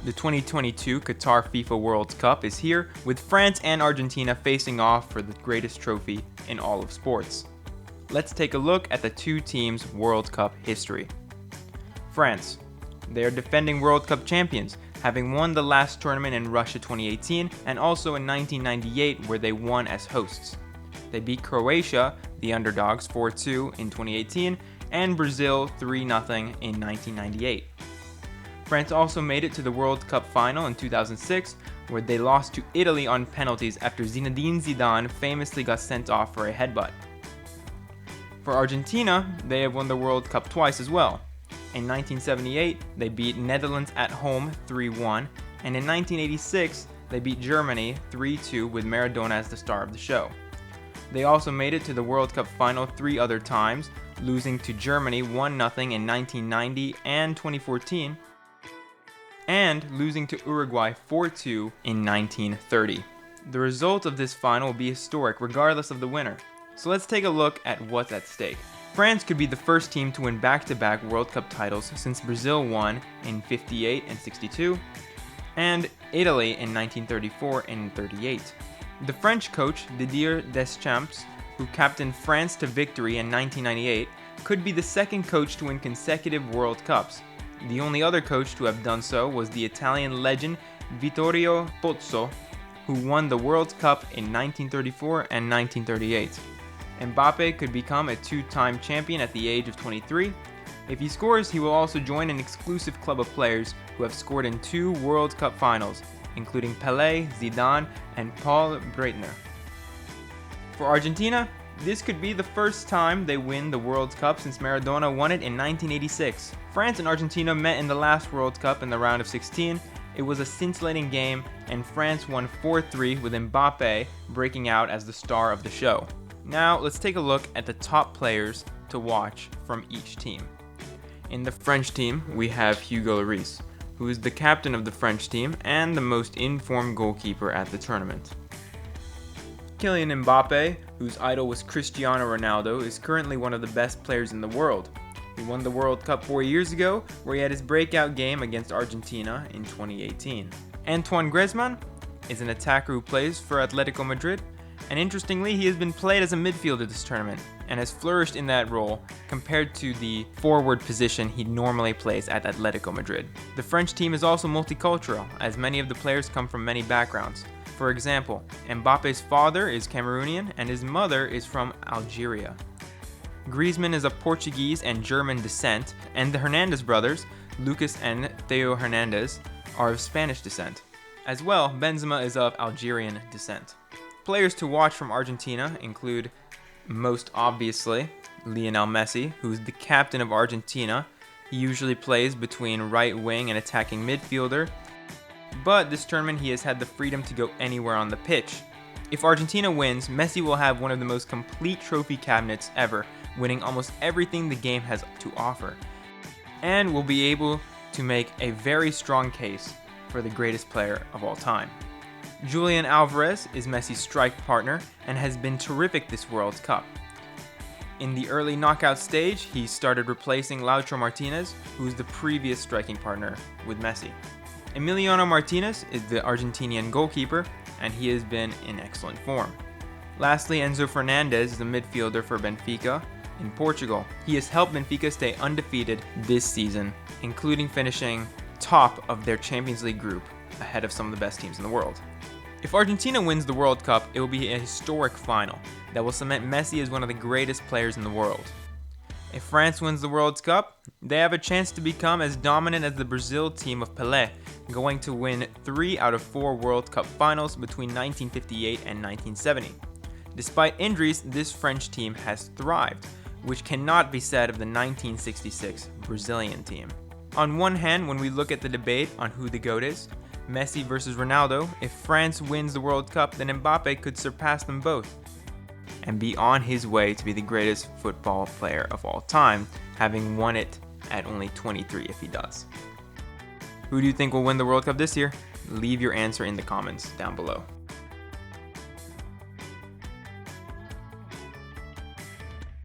The 2022 Qatar FIFA World Cup is here, with France and Argentina facing off for the greatest trophy in all of sports. Let's take a look at the two teams' World Cup history. France. They are defending World Cup champions, having won the last tournament in Russia 2018 and also in 1998 where they won as hosts. They beat Croatia, the underdogs, 4-2 in 2018 and Brazil 3-0 in 1998. France also made it to the World Cup final in 2006 where they lost to Italy on penalties after Zinedine Zidane famously got sent off for a headbutt. For Argentina, they have won the World Cup twice as well. In 1978, they beat Netherlands at home 3-1, and in 1986, they beat Germany 3-2 with Maradona as the star of the show. They also made it to the World Cup final 3 other times, losing to Germany 1-0 in 1990 and 2014, and losing to Uruguay 4-2 in 1930. The result of this final will be historic regardless of the winner. So let's take a look at what's at stake. France could be the first team to win back-to-back World Cup titles since Brazil won in 58 and 62, and Italy in 1934 and 38. The French coach Didier Deschamps, who captained France to victory in 1998, could be the second coach to win consecutive World Cups. The only other coach to have done so was the Italian legend Vittorio Pozzo, who won the World Cup in 1934 and 1938. Mbappe could become a 2-time champion at the age of 23. If he scores, he will also join an exclusive club of players who have scored in 2 World Cup finals, including Pelé, Zidane, and Paul Breitner. For Argentina, this could be the first time they win the World Cup since Maradona won it in 1986. France and Argentina met in the last World Cup in the round of 16. It was a scintillating game, and France won 4-3 with Mbappe breaking out as the star of the show. Now, let's take a look at the top players to watch from each team. In the French team, we have Hugo Lloris, who is the captain of the French team and the most informed goalkeeper at the tournament. Kylian Mbappe, whose idol was Cristiano Ronaldo, is currently one of the best players in the world. He won the World Cup 4 years ago, where he had his breakout game against Argentina in 2018. Antoine Griezmann is an attacker who plays for Atletico Madrid, and interestingly, he has been played as a midfielder this tournament and has flourished in that role compared to the forward position he normally plays at Atletico Madrid. The French team is also multicultural, as many of the players come from many backgrounds. For example, Mbappe's father is Cameroonian and his mother is from Algeria. Griezmann is of Portuguese and German descent, and the Hernandez brothers, Lucas and Theo Hernandez, are of Spanish descent. As well, Benzema is of Algerian descent. Players to watch from Argentina include, most obviously, Lionel Messi, who's the captain of Argentina. He usually plays between right wing and attacking midfielder, but this tournament he has had the freedom to go anywhere on the pitch. If Argentina wins, Messi will have one of the most complete trophy cabinets ever, winning almost everything the game has to offer, and will be able to make a very strong case for the greatest player of all time. Julian Alvarez is Messi's strike partner and has been terrific this World Cup. In the early knockout stage, he started replacing Lautaro Martinez, who is the previous striking partner with Messi. Emiliano Martinez is the Argentinian goalkeeper, and he has been in excellent form. Lastly, Enzo Fernandez is the midfielder for Benfica in Portugal. He has helped Benfica stay undefeated this season, including finishing top of their Champions League group, ahead of some of the best teams in the world. If Argentina wins the World Cup, it will be a historic final that will cement Messi as one of the greatest players in the world. If France wins the World Cup, they have a chance to become as dominant as the Brazil team of Pelé, going to win 3 out of 4 World Cup finals between 1958 and 1970. Despite injuries, this French team has thrived, which cannot be said of the 1966 Brazilian team. On one hand, when we look at the debate on who the GOAT is, Messi versus Ronaldo, if France wins the World Cup, then Mbappe could surpass them both and be on his way to be the greatest football player of all time, having won it at only 23 if he does. Who do you think will win the World Cup this year? Leave your answer in the comments down below.